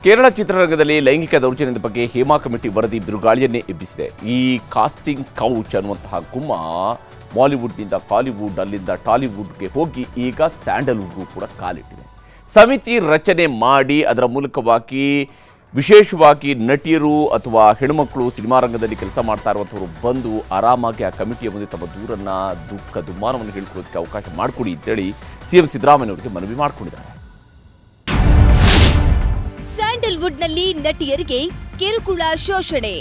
ಕೇರಳ ಚಿತ್ರರಂಗದಲ್ಲಿ ಲೈಂಗಿಕ ದೌರ್ಜನ್ಯದ ಬಗ್ಗೆ ಹೇಮಾ ಕಮಿಟಿ ವರದಿ ಬಿರುಗಾಳಿಯನ್ನೇ ಎಬ್ಬಿಸಿದೆ. ಈ ಕಾಸ್ಟಿಂಗ್ ಕೌಚ್ ಅನ್ನುವಂತಹ ಗುಮ್ಮ ಬಾಲಿವುಡ್ನಿಂದ ಕಾಲಿವುಡ್, ಅಲ್ಲಿಂದ ಟಾಲಿವುಡ್ಗೆ ಹೋಗಿ ಈಗ ಸ್ಯಾಂಡಲ್ವುಡ್ಗೂ ಕೂಡ ಕಾಲಿಟ್ಟಿದೆ. ಸಮಿತಿ ರಚನೆ ಮಾಡಿ ಅದರ ಮೂಲಕವಾಗಿ ವಿಶೇಷವಾಗಿ ನಟಿಯರು ಅಥವಾ ಹೆಣ್ಣುಮಕ್ಕಳು ಸಿನಿಮಾ ರಂಗದಲ್ಲಿ ಕೆಲಸ ಮಾಡ್ತಾ ಇರುವಂಥವರು ಬಂದು ಆರಾಮಾಗಿ ಆ ಕಮಿಟಿಯ ಮುಂದೆ ತಮ್ಮ ದೂರನ್ನು, ದುಮ್ಮಾನವನ್ನು ಹೇಳ್ಕೊಳ್ಳೋದಕ್ಕೆ ಅವಕಾಶ ಮಾಡಿಕೊಡಿ ಅಂತೇಳಿ ಸಿಎಂ ಸಿದ್ದರಾಮಯ್ಯನವರಿಗೆ ಮನವಿ ಮಾಡಿಕೊಂಡಿದ್ದಾರೆ. ಸ್ಯಾಂಡಲ್ವುಡ್ನಲ್ಲಿ ನಟಿಯರಿಗೆ ಕಿರುಕುಳ, ಶೋಷಣೆ.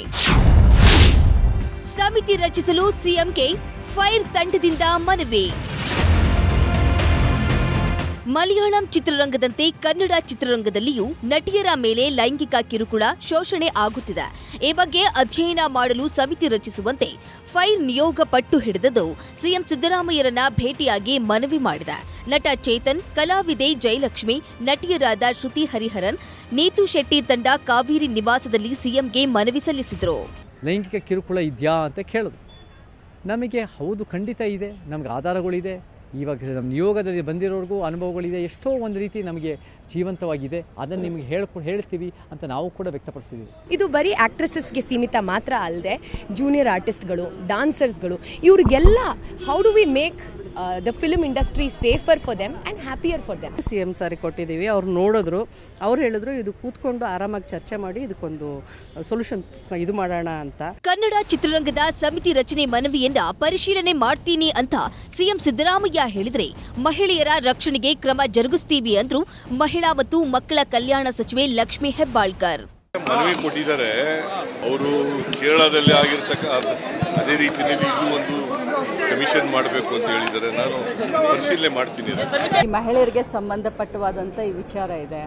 ಸಮಿತಿ ರಚಿಸಲು ಸಿಎಂಗೆ ಫೈರ್ ತಂಡದಿಂದ ಮನವಿ. ಮಲಯಾಳಂ ಚಿತ್ರರಂಗದಂತೆ ಕನ್ನಡ ಚಿತ್ರರಂಗದಲ್ಲಿಯೂ ನಟಿಯರ ಮೇಲೆ ಲೈಂಗಿಕ ಕಿರುಕುಳ, ಶೋಷಣೆ ಆಗುತ್ತಿದೆ. ಈ ಬಗ್ಗೆ ಅಧ್ಯಯನ ಮಾಡಲು ಸಮಿತಿ ರಚಿಸುವಂತೆ ಫೈರ್ ನಿಯೋಗ ಪಟ್ಟು ಹಿಡಿದದ್ದು ಸಿಎಂ ಸಿದ್ದರಾಮಯ್ಯರನ್ನ ಭೇಟಿಯಾಗಿ ಮನವಿ ಮಾಡಿದೆ. ನಟ ಚೇತನ್, ಕಲಾವಿದೆ ಜಯಲಕ್ಷ್ಮಿ, ನಟಿಯರಾದ ಶ್ರುತಿ ಹರಿಹರನ್, ನೀತು ಶೆಟ್ಟಿ ತಂಡ ಕಾವೇರಿ ನಿವಾಸದಲ್ಲಿ ಸಿಎಂಗೆ ಮನವಿ ಸಲ್ಲಿಸಿದರು. ಲೈಂಗಿಕ ಕಿರುಕುಳ ಇದೆಯಾ ಅಂತ ಕೇಳಿದ್ರು. ನಮಗೆ ಹೌದು, ಖಂಡಿತ ಇದೆ, ನಮಗೆ ಆಧಾರಗಳಿದೆ. ಇವಾಗ ನಮ್ಮ ನಿಯೋಗದಲ್ಲಿ ಬಂದಿರೋರಿಗೂ ಅನುಭವಗಳಿದೆ. ಎಷ್ಟೋ ಒಂದು ರೀತಿ ನಮಗೆ ಜೀವಂತವಾಗಿದೆ. ಅದನ್ನು ನಿಮಗೆ ಹೇಳ್ತೀವಿ ಅಂತ ನಾವು ಕೂಡ ವ್ಯಕ್ತಪಡಿಸಿದ್ದೀವಿ. ಇದು ಬರೀ ಆಕ್ಟ್ರೆಸಸ್ಗೆ ಸೀಮಿತ ಮಾತ್ರ ಅಲ್ಲದೆ ಜೂನಿಯರ್ ಆರ್ಟಿಸ್ಟ್ಗಳು, ಡಾನ್ಸರ್ಸ್ಗಳು, ಇವರಿಗೆಲ್ಲ how do we make the film industry safer for them and happier for them. CM ಸಾರಿ ಕೊಟ್ಟಿದ್ದೀವಿ. ಅವ್ರು ನೋಡಿದ್ರು, ಅವ್ರು ಹೇಳಿದ್ರು ಇದು ಕೂತ್ಕೊಂಡು ಆರಾಮಾಗಿ ಚರ್ಚೆ ಮಾಡಿ ಇದಕ್ಕೊಂದು ಸೊಲ್ಯೂಷನ್ ಇದು ಮಾಡೋಣ ಅಂತ. ಕನ್ನಡ ಚಿತ್ರರಂಗದ ಸಮಿತಿ ರಚನೆ ಮನವಿಯನ್ನ ಪರಿಶೀಲನೆ ಮಾಡ್ತೀನಿ ಅಂತ ಸಿಎಂ ಸಿದ್ದರಾಮಯ್ಯ ಹೇಳಿದ್ರೆ ಮಹಿಳೆಯರ ರಕ್ಷಣೆಗೆ ಕ್ರಮ ಜರುಗಿಸ್ತೀವಿ ಅಂದ್ರು ಮಹಿಳಾ ಮತ್ತು ಮಕ್ಕಳ ಕಲ್ಯಾಣ ಸಚಿವೆ ಲಕ್ಷ್ಮೀ ಹೆಬ್ಬಾಳ್ಕರ್. ಮನವಿ ಕೊಟ್ಟಿದ್ದಾರೆ ಅವರು. ಕೇರಳದಲ್ಲಿ ಆಗಿರ್ತಕ್ಕ ಅದೇ ರೀತಿಯಲ್ಲಿ ಇದು ಒಂದು ಕಮಿಷನ್ ಮಾಡಬೇಕು ಅಂತ ಹೇಳಿದ್ದಾರೆ. ನಾನು ಪರಿಶೀಲನೆ ಮಾಡ್ತೀನಿ. ಮಹಿಳೆಯರಿಗೆ ಸಂಬಂಧಪಟ್ಟವಾದಂಥ ಈ ವಿಚಾರ ಇದೆ.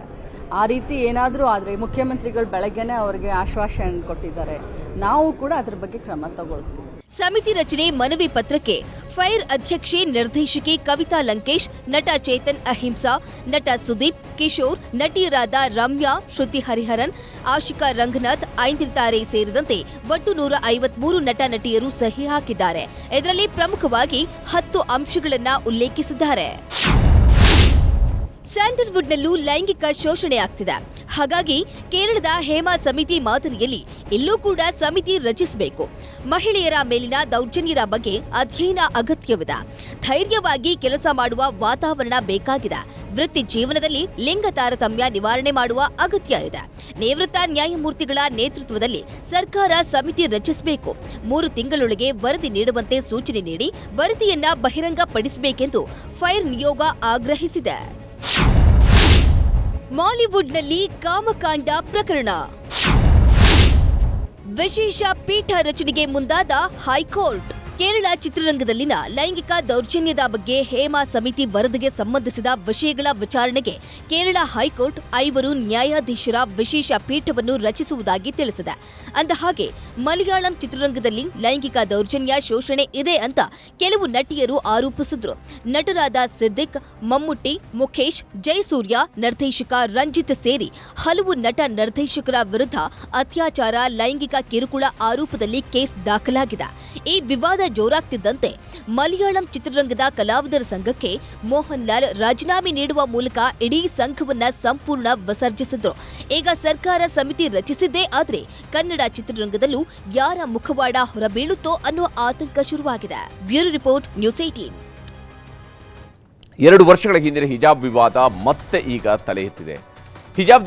ಆ ರೀತಿ ಏನಾದರೂ ಆದರೆ ಮುಖ್ಯಮಂತ್ರಿಗಳು ಬೆಳಗ್ಗೆನೆ ಅವರಿಗೆ ಆಶ್ವಾಸನೆ ಕೊಟ್ಟಿದ್ದಾರೆ. ನಾವು ಕೂಡ ಅದ್ರ ಬಗ್ಗೆ ಕ್ರಮ ತಗೊಳ್ತೀವಿ. ಸಮಿತಿ ರಚನೆ ಮನವಿ ಪತ್ರಕ್ಕೆ ಫೈರ್ ಅಧ್ಯಕ್ಷೆ ನಿರ್ದೇಶಕಿ ಕವಿತಾ ಲಂಕೇಶ್, ನಟ ಚೇತನ್ ಅಹಿಂಸಾ, ನಟ ಸುದೀಪ್, ಕಿಶೋರ್, ನಟಿಯರಾದ ರಮ್ಯಾ, ಶ್ರುತಿ ಹರಿಹರನ್, ಆಶಿಕಾ ರಂಗನಾಥ್, ಐಂದ್ರಿತಾರೆ ಸೇರಿದಂತೆ ಒಟ್ಟು 153 ನಟ ನಟಿಯರು ಸಹಿ ಹಾಕಿದ್ದಾರೆ. ಇದರಲ್ಲಿ ಪ್ರಮುಖವಾಗಿ 10 ಅಂಶಗಳನ್ನು ಉಲ್ಲೇಖಿಸಿದ್ದಾರೆ. ಸ್ಯಾಂಡಲ್ವುಡ್ನಲ್ಲೂ ಲೈಂಗಿಕ ಶೋಷಣೆ ಆಗ್ತಿದೆ. ಹಾಗಾಗಿ ಕೇರಳದ ಹೇಮಾ ಸಮಿತಿ ಮಾದರಿಯಲ್ಲಿ ಇಲ್ಲೂ ಕೂಡ ಸಮಿತಿ ರಚಿಸಬೇಕು. ಮಹಿಳೆಯರ ಮೇಲಿನ ದೌರ್ಜನ್ಯದ ಬಗ್ಗೆ ಅಧ್ಯಯನ ಅಗತ್ಯವಿದೆ. ಧೈರ್ಯವಾಗಿ ಕೆಲಸ ಮಾಡುವ ವಾತಾವರಣ ಬೇಕಾಗಿದೆ. ವೃತ್ತಿ ಜೀವನದಲ್ಲಿ ಲಿಂಗ ತಾರತಮ್ಯ ನಿವಾರಣೆ ಮಾಡುವ ಅಗತ್ಯ ಇದೆ. ನಿವೃತ್ತ ನ್ಯಾಯಮೂರ್ತಿಗಳ ನೇತೃತ್ವದಲ್ಲಿ ಸರ್ಕಾರ ಸಮಿತಿ ರಚಿಸಬೇಕು. 3 ತಿಂಗಳೊಳಗೆ ವರದಿ ನೀಡುವಂತೆ ಸೂಚನೆ ನೀಡಿ ವರದಿಯನ್ನ ಬಹಿರಂಗಪಡಿಸಬೇಕೆಂದು ಫೈರ್ ನಿಯೋಗ ಆಗ್ರಹಿಸಿದೆ. ಮಾಲಿವುಡ್ನಲ್ಲಿ ಕಾಮಕಾಂಡ ಪ್ರಕರಣ. ವಿಶೇಷ ಪೀಠ ರಚನೆಗೆ ಮುಂದಾದ ಹೈಕೋರ್ಟ್. ಕೇರಳ ಚಿತ್ರರಂಗದಲ್ಲಿನ ಲೈಂಗಿಕ ದೌರ್ಜನ್ಯದ ಬಗ್ಗೆ ಹೇಮಾ ಸಮಿತಿ ವರದಿಗೆ ಸಂಬಂಧಿಸಿದ ವಿಷಯಗಳ ವಿಚಾರಣೆಗೆ ಕೇರಳ ಹೈಕೋರ್ಟ್ 5 ನ್ಯಾಯಾಧೀಶರ ವಿಶೇಷ ಪೀಠವನ್ನು ರಚಿಸುವುದಾಗಿ ತಿಳಿಸಿದೆ. ಅಂದಹಾಗೆ ಮಲಯಾಳಂ ಚಿತ್ರರಂಗದಲ್ಲಿ ಲೈಂಗಿಕ ದೌರ್ಜನ್ಯ, ಶೋಷಣೆ ಇದೆ ಅಂತ ಕೆಲವು ನಟಿಯರು ಆರೋಪಿಸಿದ್ರು. ನಟರಾದ ಸಿದ್ದಿಕ್, ಮಮ್ಮುಟ್ಟಿ, ಮುಖೇಶ್, ಜಯಸೂರ್ಯ, ನಿರ್ದೇಶಕ ರಂಜಿತ್ ಸೇರಿ ಹಲವು ನಟ ನಿರ್ದೇಶಕರ ವಿರುದ್ಧ ಅತ್ಯಾಚಾರ, ಲೈಂಗಿಕ ಕಿರುಕುಳ ಆರೋಪದಲ್ಲಿ ಕೇಸ್ ದಾಖಲಾಗಿದೆ. ಈ ವಿವಾದ ಜೋರಾಗ್ತಿದ್ದಂತೆ ಮಲಯಾಳಂ ಚಿತ್ರರಂಗದ ಕಲಾವಿದರ ಸಂಘಕ್ಕೆ ಮೋಹನ್ ಲಾಲ್ ರಾಜೀನಾಮೆ ನೀಡುವ ಮೂಲಕ ಇಡೀ ಸಂಘವನ್ನ ಸಂಪೂರ್ಣ ವಿಸರ್ಜಿಸಿದ್ರು. ಈಗ ಸರ್ಕಾರ ಸಮಿತಿ ರಚಿಸಿದ್ದೇ ಆದ್ರೆ ಕನ್ನಡ ಚಿತ್ರರಂಗದಲ್ಲೂ ಯಾರ ಮುಖವಾಡ ಹೊರಬೀಳುತ್ತೋ ಅನ್ನೋ ಆತಂಕ ಶುರುವಾಗಿದೆ. Bureau report, news 18. 2 ವರ್ಷಗಳ ಹಿಂದಿನ ಹಿಜಾಬ್ ವಿವಾದ ಮತ್ತೆ ಈಗ ತಲೆ ಎತ್ತಿದೆ. ಹಿಜಾಬ್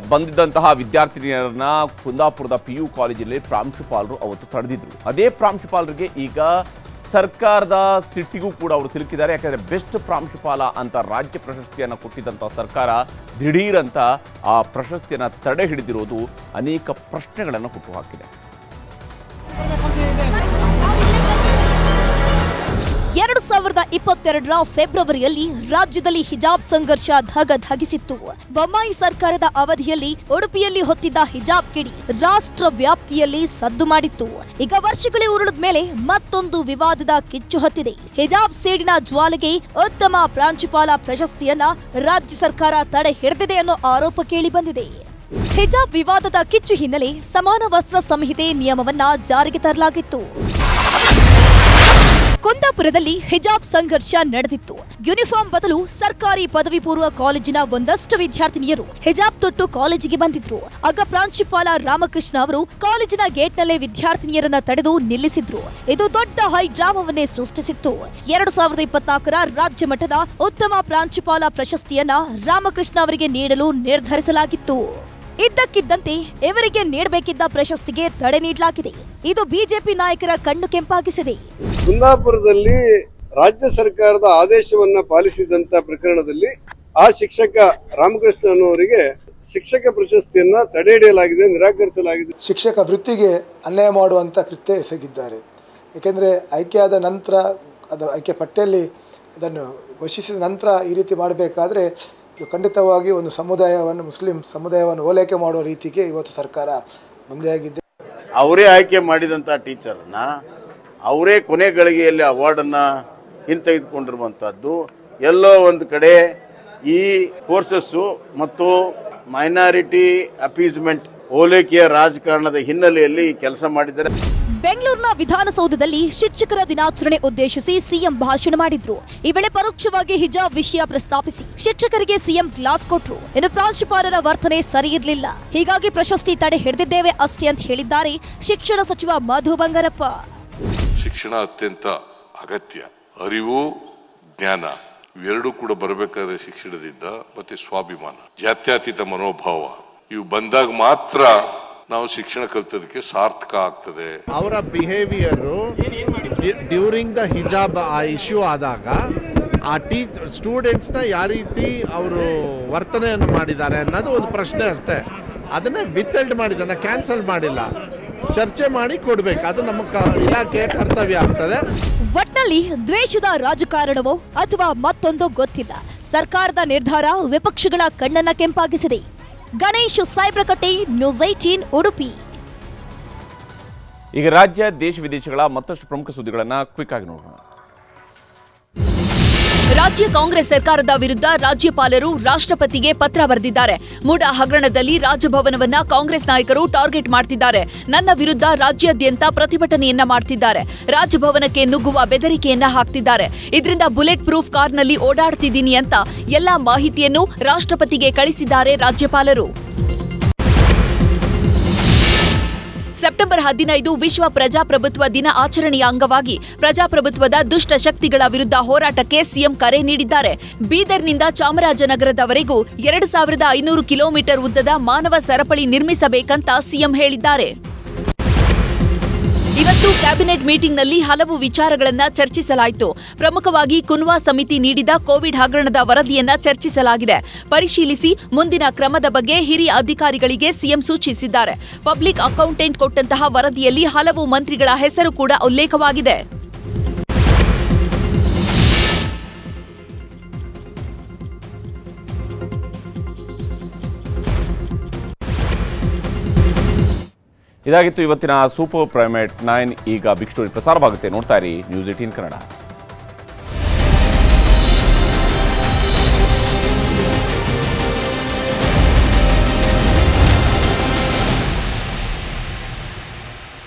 ಬಂದಿದ್ದಂತಹ ವಿದ್ಯಾರ್ಥಿನಿಯರನ್ನ ಕುಂದಾಪುರದ PU ಕಾಲೇಜಲ್ಲಿ ಪ್ರಾಂಶುಪಾಲರು ಅವತ್ತು ತಡೆದಿದ್ರು. ಅದೇ ಪ್ರಾಂಶುಪಾಲರಿಗೆ ಈಗ ಸರ್ಕಾರದ ಸಿಟ್ಟಿಗೂ ಕೂಡ ಅವರು ಸಿಲುಕಿದ್ದಾರೆ. ಯಾಕಂದರೆ ಬೆಸ್ಟ್ ಪ್ರಾಂಶುಪಾಲ ಅಂತ ರಾಜ್ಯ ಪ್ರಶಸ್ತಿಯನ್ನು ಕೊಟ್ಟಿದ್ದಂಥ ಸರ್ಕಾರ ದಿಢೀರಂತ ಆ ಪ್ರಶಸ್ತಿಯನ್ನು ತಡೆ ಹಿಡಿದಿರೋದು ಅನೇಕ ಪ್ರಶ್ನೆಗಳನ್ನು ಹುಟ್ಟುಹಾಕಿದೆ. 2022ರ ಫೆಬ್ರವರಿಯಲ್ಲಿ ರಾಜ್ಯದಲ್ಲಿ ಹಿಜಾಬ್ ಸಂಘರ್ಷ ಧಗಧಗಿಸಿತ್ತು. ಬೊಮ್ಮಾಯಿ ಸರ್ಕಾರದ ಅವಧಿಯಲ್ಲಿ ಉಡುಪಿಯಲ್ಲಿ ಹೊತ್ತಿದ್ದ ಹಿಜಾಬ್ ಕಿಡಿ ರಾಷ್ಟ್ರ ವ್ಯಾಪ್ತಿಯಲ್ಲಿ ಸದ್ದು ಮಾಡಿತ್ತು. ಈಗ ವರ್ಷಗಳೇ ಉರುಳಿದ ಮೇಲೆ ಮತ್ತೊಂದು ವಿವಾದದ ಕಿಚ್ಚು ಹತ್ತಿದೆ. ಹಿಜಾಬ್ ಸೇಡಿನ ಜ್ವಾಲೆಗೆ ಉತ್ತಮ ಪ್ರಾಂಶುಪಾಲ ಪ್ರಶಸ್ತಿಯನ್ನ ರಾಜ್ಯ ಸರ್ಕಾರ ತಡೆ ಹಿಡಿದಿದೆ ಅನ್ನೋ ಆರೋಪ ಕೇಳಿ ಬಂದಿದೆ. ಹಿಜಾಬ್ ವಿವಾದದ ಕಿಚ್ಚು ಹಿನ್ನೆಲೆ ಸಮಾನ ವಸ್ತ್ರ ಸಂಹಿತೆ ನಿಯಮವನ್ನ ಜಾರಿಗೆ ತರಲಾಗಿತ್ತು. ಕುಂದಾಪುರದಲ್ಲಿ ಹಿಜಾಬ್ ಸಂಘರ್ಷ ನಡೆದಿತ್ತು. ಯೂನಿಫಾರ್ಮ್ ಬದಲು ಸರ್ಕಾರಿ ಪದವಿ ಪೂರ್ವ ಕಾಲೇಜಿನ ಒಂದಷ್ಟು ವಿದ್ಯಾರ್ಥಿನಿಯರು ಹಿಜಾಬ್ ತೊಟ್ಟು ಕಾಲೇಜಿಗೆ ಬಂದಿದ್ರು. ಆಗ ಪ್ರಾಂಶುಪಾಲ ರಾಮಕೃಷ್ಣ ಅವರು ಕಾಲೇಜಿನ ಗೇಟ್ನಲ್ಲೇ ವಿದ್ಯಾರ್ಥಿನಿಯರನ್ನ ತಡೆದು ನಿಲ್ಲಿಸಿದ್ರು. ಇದು ದೊಡ್ಡ ಹೈಡ್ರಾಮವನ್ನೇ ಸೃಷ್ಟಿಸಿತ್ತು. 2024ರ ರಾಜ್ಯ ಮಟ್ಟದ ಉತ್ತಮ ಪ್ರಾಂಶುಪಾಲ ಪ್ರಶಸ್ತಿಯನ್ನ ರಾಮಕೃಷ್ಣ ಅವರಿಗೆ ನೀಡಲು ನಿರ್ಧರಿಸಲಾಗಿತ್ತು. ಇದ್ದಕ್ಕಿದ್ದಂತೆ ಇವರಿಗೆ ನೀಡಬೇಕಿದ್ದ ಪ್ರಶಸ್ತಿಗೆ ತಡೆ ನೀಡಲಾಗಿದೆ. ಇದು ಬಿಜೆಪಿ ನಾಯಕರ ಕಣ್ಣು ಕೆಂಪಾಗಿಸಿದೆ. ಕುಂದಾಪುರದಲ್ಲಿ ರಾಜ್ಯ ಸರ್ಕಾರದ ಆದೇಶವನ್ನ ಪಾಲಿಸಿದಂತ ಪ್ರಕರಣದಲ್ಲಿ ಆ ಶಿಕ್ಷಕ ರಾಮಕೃಷ್ಣನವರಿಗೆ ಶಿಕ್ಷಕ ಪ್ರಶಸ್ತಿಯನ್ನ ತಡೆ ಹಿಡಿಯಲಾಗಿದೆ, ನಿರಾಕರಿಸಲಾಗಿದೆ. ಶಿಕ್ಷಕ ವೃತ್ತಿಗೆ ಅನ್ಯಾಯ ಮಾಡುವಂತ ಕೃತ್ಯ ಎಸಗಿದ್ದಾರೆ. ಏಕೆಂದರೆ ಆಯ್ಕೆಯಾದ ನಂತರ ಅದು ಆಯ್ಕೆ ಪಟ್ಟಿಯಲ್ಲಿ ಅದನ್ನು ಘೋಷಿಸಿದ ನಂತರ ಈ ರೀತಿ ಮಾಡಬೇಕಾದ್ರೆ ಖಂಡಿತವಾಗಿ ಒಂದು ಸಮುದಾಯವನ್ನು, ಮುಸ್ಲಿಂ ಸಮುದಾಯವನ್ನು ಓಲೈಕೆ ಮಾಡುವ ರೀತಿಗೆ ಇವತ್ತು ಸರ್ಕಾರ ಮುಂದೆಯಾಗಿದೆ. ಅವರೇ ಆಯ್ಕೆ ಮಾಡಿದಂಥ ಟೀಚರ್ನ ಅವರೇ ಕೊನೆ ಗಳಿಗೆಯಲ್ಲಿ ಅವಾರ್ಡನ್ನು ಹಿಂತೆಗೆದುಕೊಂಡಿರುವಂಥದ್ದು ಎಲ್ಲೋ ಒಂದು ಕಡೆ ಈ ಫೋರ್ಸಸ್ಸು ಮತ್ತು ಮೈನಾರಿಟಿ ಅಪೀಸ್ಮೆಂಟ್ ಓಲೈಕೆಯ ರಾಜಕಾರಣದ ಹಿನ್ನೆಲೆಯಲ್ಲಿ ಕೆಲಸ ಮಾಡಿದ್ದಾರೆ. ಬೆಂಗಳೂರಿನ ವಿಧಾನಸೌಧದಲ್ಲಿ ಶಿಕ್ಷಕರ ದಿನಾಚರಣೆ ಉದ್ದೇಶಿಸಿ ಸಿಎಂ ಭಾಷಣ ಮಾಡಿದ್ರು. ಈ ವೇಳೆ ಪರೋಕ್ಷವಾಗಿ ಹಿಜಾಬ್ ವಿಷಯ ಪ್ರಸ್ತಾಪಿಸಿ ಶಿಕ್ಷಕರಿಗೆ ಸಿಎಂ ಕ್ಲಾಸ್ ಕೊಟ್ರು. ಇನ್ನು ಪ್ರಾಂಶುಪಾಲರ ವರ್ತನೆ ಸರಿ ಇರಲಿಲ್ಲ, ಹೀಗಾಗಿ ಪ್ರಶಸ್ತಿ ತಡೆ ಹಿಡಿದಿದ್ದೇವೆ ಅಷ್ಟೇ ಅಂತ ಹೇಳಿದ್ದಾರೆ ಶಿಕ್ಷಣ ಸಚಿವ ಮಧು ಬಂಗಾರಪ್ಪ. ಶಿಕ್ಷಣ ಅತ್ಯಂತ ಅಗತ್ಯ. ಅರಿವು, ಜ್ಞಾನ ಇವೆರಡೂ ಕೂಡ ಬರಬೇಕಾದ್ರೆ ಶಿಕ್ಷಣದಿಂದ ಮತ್ತೆ ಸ್ವಾಭಿಮಾನ, ಜಾತ್ಯತೀತ ಮನೋಭಾವ ಇವು ಬಂದಾಗ ಮಾತ್ರ ನಾವು ಶಿಕ್ಷಣ ಕಲಿತದಕ್ಕೆ ಸಾರ್ಥಕ ಆಗ್ತದೆ. ಅವರ ಬಿಹೇವಿಯರ್ ಡ್ಯೂರಿಂಗ್ ದ ಹಿಜಾಬ್ ಆ ಇಶ್ಯೂ ಆದಾಗ ಆ ಸ್ಟೂಡೆಂಟ್ಸ್ ನ ಯಾವ ರೀತಿ ಅವರು ವರ್ತನೆಯನ್ನು ಮಾಡಿದ್ದಾರೆ ಅನ್ನೋದು ಒಂದು ಪ್ರಶ್ನೆ ಅಷ್ಟೇ. ಅದನ್ನ ವಿತ್ಹೆಲ್ಡ್ ಮಾಡಿದಾರೆ, ಕ್ಯಾನ್ಸಲ್ ಮಾಡಿಲ್ಲ. ಚರ್ಚೆ ಮಾಡಿ ಕೊಡ್ಬೇಕು, ಅದು ನಮ್ಮ ಇಲಾಖೆಯ ಕರ್ತವ್ಯ ಆಗ್ತದೆ. ಒಟ್ನಲ್ಲಿ ದ್ವೇಷದ ರಾಜಕಾರಣವೋ ಅಥವಾ ಮತ್ತೊಂದೋ ಗೊತ್ತಿಲ್ಲ, ಸರ್ಕಾರದ ನಿರ್ಧಾರ ವಿಪಕ್ಷಗಳ ಕಣ್ಣನ್ನ ಕೆಂಪಾಗಿಸಿದೆ. ಗಣೇಶ್ ಸೈಬ್ರಕಟ್ಟೆ, ನ್ಯೂಸ್ 18 ಉಡುಪಿ. ಈಗ ರಾಜ್ಯ ದೇಶ ವಿದೇಶಗಳ ಮತ್ತಷ್ಟು ಪ್ರಮುಖ ಸುದ್ದಿಗಳನ್ನು ಕ್ವಿಕ್ ಆಗಿ ನೋಡೋಣ. ರಾಜ್ಯ ಕಾಂಗ್ರೆಸ್ ಸರ್ಕಾರದ ವಿರುದ್ಧ ರಾಜ್ಯಪಾಲರು ರಾಷ್ಟ್ರಪತಿಗೆ ಪತ್ರ ಬರೆದಿದ್ದಾರೆ. ಮೂಡ ಹಗರಣದಲ್ಲಿ ರಾಜಭವನವನ್ನ ಕಾಂಗ್ರೆಸ್ ನಾಯಕರು ಟಾರ್ಗೆಟ್ ಮಾಡ್ತಿದ್ದಾರೆ. ನನ್ನ ವಿರುದ್ಧ ರಾಜ್ಯಾದ್ಯಂತ ಪ್ರತಿಭಟನೆಯನ್ನ ಮಾಡ್ತಿದ್ದಾರೆ. ರಾಜಭವನಕ್ಕೆ ನುಗ್ಗುವ ಬೆದರಿಕೆಯನ್ನ ಹಾಕ್ತಿದ್ದಾರೆ. ಇದರಿಂದ ಬುಲೆಟ್ ಪ್ರೂಫ್ ಕಾರ್ನಲ್ಲಿ ಓಡಾಡ್ತಿದ್ದೀನಿ ಅಂತ ಎಲ್ಲಾ ಮಾಹಿತಿಯನ್ನು ರಾಷ್ಟ್ರಪತಿಗೆ ಕಳಿಸಿದ್ದಾರೆ ರಾಜ್ಯಪಾಲರು. ಸೆಪ್ಟೆಂಬರ್ 15 ವಿಶ್ವ ಪ್ರಜಾಪ್ರಭುತ್ವ ದಿನ ಆಚರಣೆಯ ಅಂಗವಾಗಿ ಪ್ರಜಾಪ್ರಭುತ್ವದ ದುಷ್ಟ ಶಕ್ತಿಗಳ ವಿರುದ್ಧ ಹೋರಾಟಕ್ಕೆ ಸಿಎಂ ಕರೆ ನೀಡಿದ್ದಾರೆ. ಬೀದರ್ನಿಂದ ಚಾಮರಾಜನಗರದವರೆಗೂ 2500 ಕಿಲೋಮೀಟರ್ ಉದ್ದದ ಮಾನವ ಸರಪಳಿ ನಿರ್ಮಿಸಬೇಕಂತ ಸಿಎಂ ಹೇಳಿದ್ದಾರೆ. ಇವತ್ತು ಕ್ಯಾಬಿನೆಟ್ ಮೀಟಿಂಗ್ನಲ್ಲಿ ಹಲವು ವಿಚಾರಗಳನ್ನ ಚರ್ಚಿಸಲಾಯಿತು. ಪ್ರಮುಖವಾಗಿ ಕುನ್ವಾ ಸಮಿತಿ ನೀಡಿದ ಕೋವಿಡ್ ಹಗರಣದ ವರದಿಯನ್ನ ಚರ್ಚಿಸಲಾಗಿದೆ. ಪರಿಶೀಲಿಸಿ ಮುಂದಿನ ಕ್ರಮದ ಬಗ್ಗೆ ಹಿರಿಯ ಅಧಿಕಾರಿಗಳಿಗೆ ಸಿಎಂ ಸೂಚಿಸಿದ್ದಾರೆ. ಪಬ್ಲಿಕ್ ಅಕೌಂಟೆಂಟ್ ಕೊಟ್ಟಂತಹ ವರದಿಯಲ್ಲಿ ಹಲವು ಮಂತ್ರಿಗಳ ಹೆಸರು ಕೂಡ ಉಲ್ಲೇಖವಾಗಿದೆ. ಇದಾಗಿತ್ತು ಇವತ್ತಿನ ಸೂಪರ್ ಪ್ರೈಮ್ 9. ಈಗ ಬಿಗ್ ಸ್ಟೋರಿ ಪ್ರಸಾರವಾಗುತ್ತೆ. ನೋಡ್ತಾ ಇರಿ ನ್ಯೂಸ್ 18 ಕನ್ನಡ.